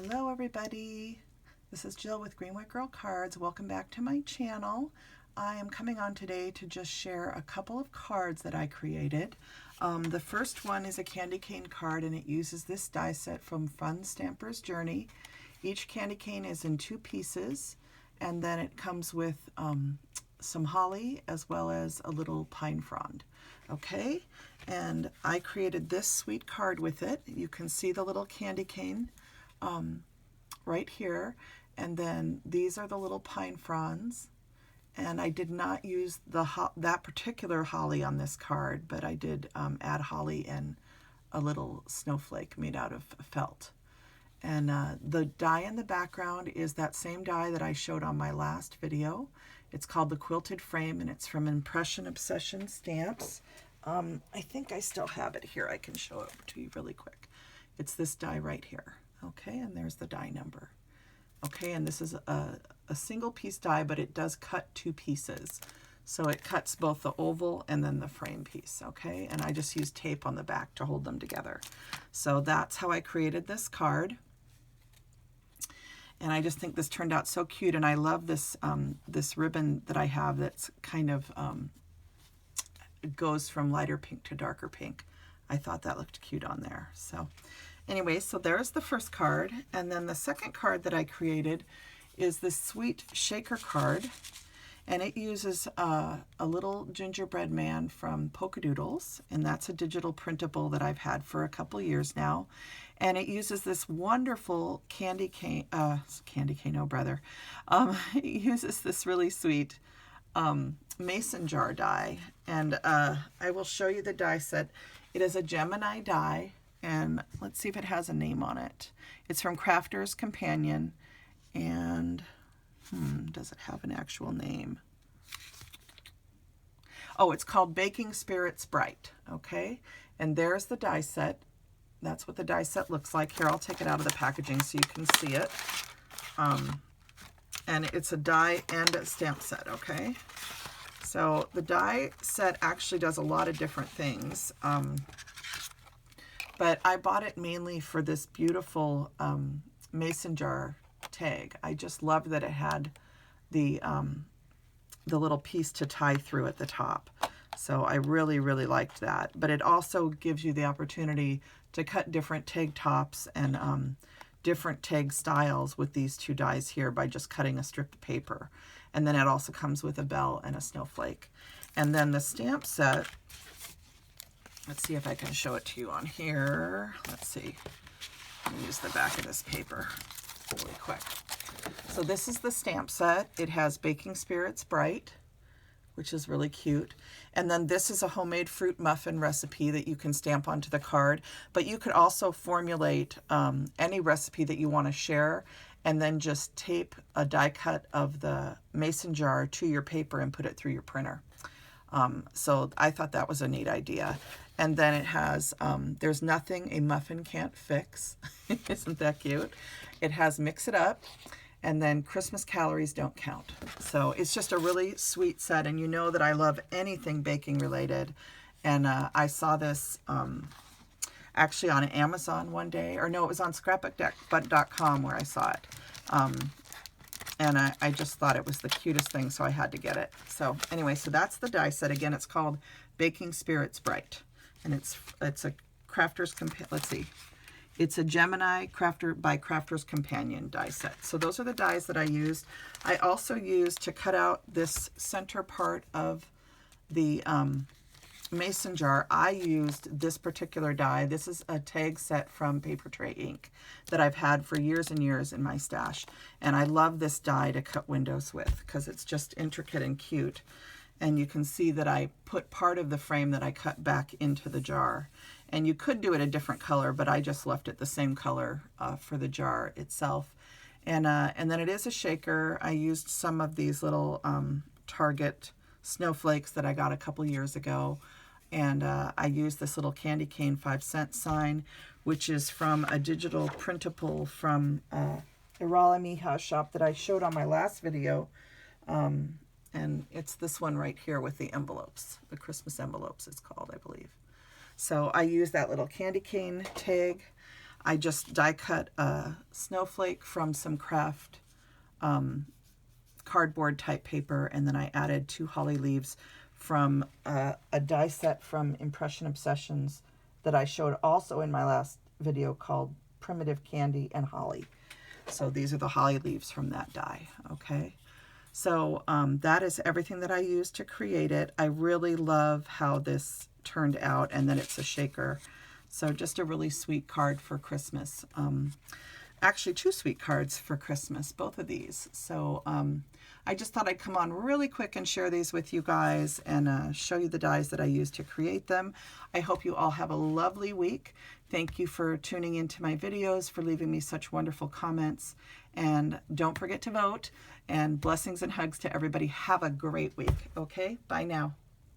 Hello everybody, this is Jill with Green White Girl Cards. Welcome back to my channel. I am coming on today to just share a couple of cards that I created. The first one is a candy cane card, and it uses this die set from Fun Stamper's Journey. Each candy cane is in 2 pieces, and then it comes with some holly as well as a little pine frond. Okay, and I created this sweet card with it. You can see the little candy cane right here, and then these are the little pine fronds, and I did not use that particular holly on this card, but I did add holly and a little snowflake made out of felt. And the die in the background is that same die that I showed on my last video. It's called the Quilted Frame, and it's from Impression Obsession Stamps. I think I still have it here. I can show it to you really quick. It's this die right here. Okay, and there's the die number. Okay, and this is a single piece die, but it does cut 2 pieces. So it cuts both the oval and then the frame piece, okay? And I just used tape on the back to hold them together. So that's how I created this card. And I just think this turned out so cute, and I love this this ribbon that I have that's kind of goes from lighter pink to darker pink. I thought that looked cute on there. So anyway, so there's the first card, and then the second card that I created is this sweet shaker card, and it uses a little gingerbread man from Polkadoodles, and that's a digital printable that I've had for a couple years now, and it uses this wonderful candy cane, oh brother, it uses this really sweet mason jar die, and I will show you the die set. It is a Gemini die, and let's see if it has a name on it. It's from Crafter's Companion, and does it have an actual name? Oh, it's called Baking Spirits Bright, okay? And there's the die set. That's what the die set looks like. Here, I'll take it out of the packaging so you can see it. And it's a die and a stamp set, okay? So the die set actually does a lot of different things. But I bought it mainly for this beautiful mason jar tag. I just loved that it had the little piece to tie through at the top. So I really, really liked that. But it also gives you the opportunity to cut different tag tops and different tag styles with these 2 dies here by just cutting a strip of paper. And then it also comes with a bell and a snowflake. And then the stamp set, let's see if I can show it to you on here. Let's see. Let me use the back of this paper really quick. So this is the stamp set. It has Baking Spirits Bright, which is really cute. And then this is a homemade fruit muffin recipe that you can stamp onto the card. But you could also formulate any recipe that you want to share, and then just tape a die cut of the mason jar to your paper and put it through your printer. So I thought that was a neat idea. And then it has, There's Nothing a Muffin Can't Fix. Isn't that cute? It has Mix It Up, and then Christmas Calories Don't Count. So it's just a really sweet set, and you know that I love anything baking related. And I saw this actually on Amazon one day, or no, it was on scrapbook.com where I saw it. And I just thought it was the cutest thing, so I had to get it. So anyway, so that's the die set. Again, it's called Baking Spirits Bright, and it's a Crafter's let's see. It's a Gemini by Crafter's Companion die set. So those are the dies that I used. I also used, to cut out this center part of the mason jar, I used this particular die. This is a tag set from Paper Tray Ink that I've had for years and years in my stash. And I love this die to cut windows with because it's just intricate and cute. And you can see that I put part of the frame that I cut back into the jar. And you could do it a different color, but I just left it the same color for the jar itself. And then it is a shaker. I used some of these little Target snowflakes that I got a couple years ago. And I used this little candy cane 5-cent sign, which is from a digital printable from Irala Mija shop that I showed on my last video. And it's this one right here with the envelopes, the Christmas envelopes it's called, I believe. So I used that little candy cane tag. I just die cut a snowflake from some craft cardboard type paper, and then I added 2 holly leaves from a die set from Impression Obsessions that I showed also in my last video called Primitive Candy and Holly. So these are the holly leaves from that die, okay? So that is everything that I used to create it. I really love how this turned out, and then it's a shaker. So just a really sweet card for Christmas. Actually, 2 sweet cards for Christmas, both of these. So I just thought I'd come on really quick and share these with you guys and show you the dies that I used to create them. I hope you all have a lovely week. Thank you for tuning into my videos, for leaving me such wonderful comments. And don't forget to vote. And blessings and hugs to everybody. Have a great week. Okay? Bye now.